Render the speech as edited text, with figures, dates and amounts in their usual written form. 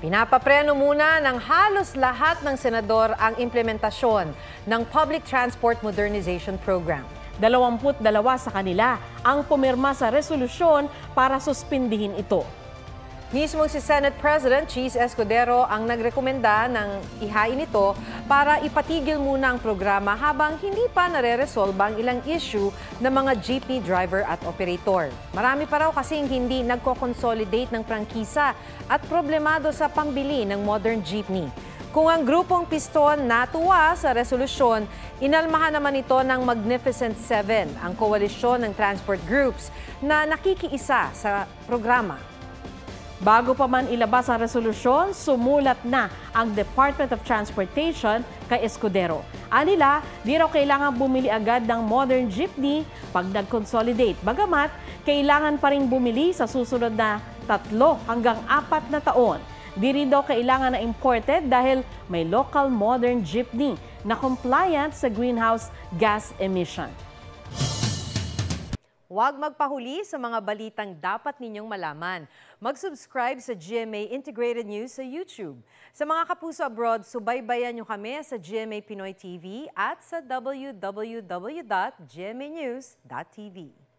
Pinapapreno muna ng halos lahat ng senador ang implementasyon ng Public Transport Modernization Program. 22 sa kanila ang pumirma sa resolusyon para suspindihin ito. Mismong si Senate President Cheese Escudero ang nagrekomenda ng ihain ito para ipatigil muna ang programa habang hindi pa nare-resolve ang ilang issue ng mga jeepney driver at operator. Marami pa raw kasing hindi nagko-consolidate ng prangkisa at problemado sa pambili ng modern jeepney. Kung ang grupong piston natuwa sa resolusyon, inalmahan naman ito ng Magnificent Seven, ang koalisyon ng transport groups na nakikiisa sa programa. Bago pa man ilabas ang resolusyon, sumulat na ang Department of Transportation kay Escudero. Anila, di raw kailangan bumili agad ng modern jeepney pag nag-consolidate. Bagamat, kailangan pa rin bumili sa susunod na 3 hanggang 4 na taon. Di rin daw kailangan na imported dahil may local modern jeepney na compliant sa greenhouse gas emission. Huwag magpahuli sa mga balitang dapat ninyong malaman. Mag-subscribe sa GMA Integrated News sa YouTube. Sa mga kapuso abroad, subaybayan nyo kami sa GMA Pinoy TV at sa www.gmanews.tv.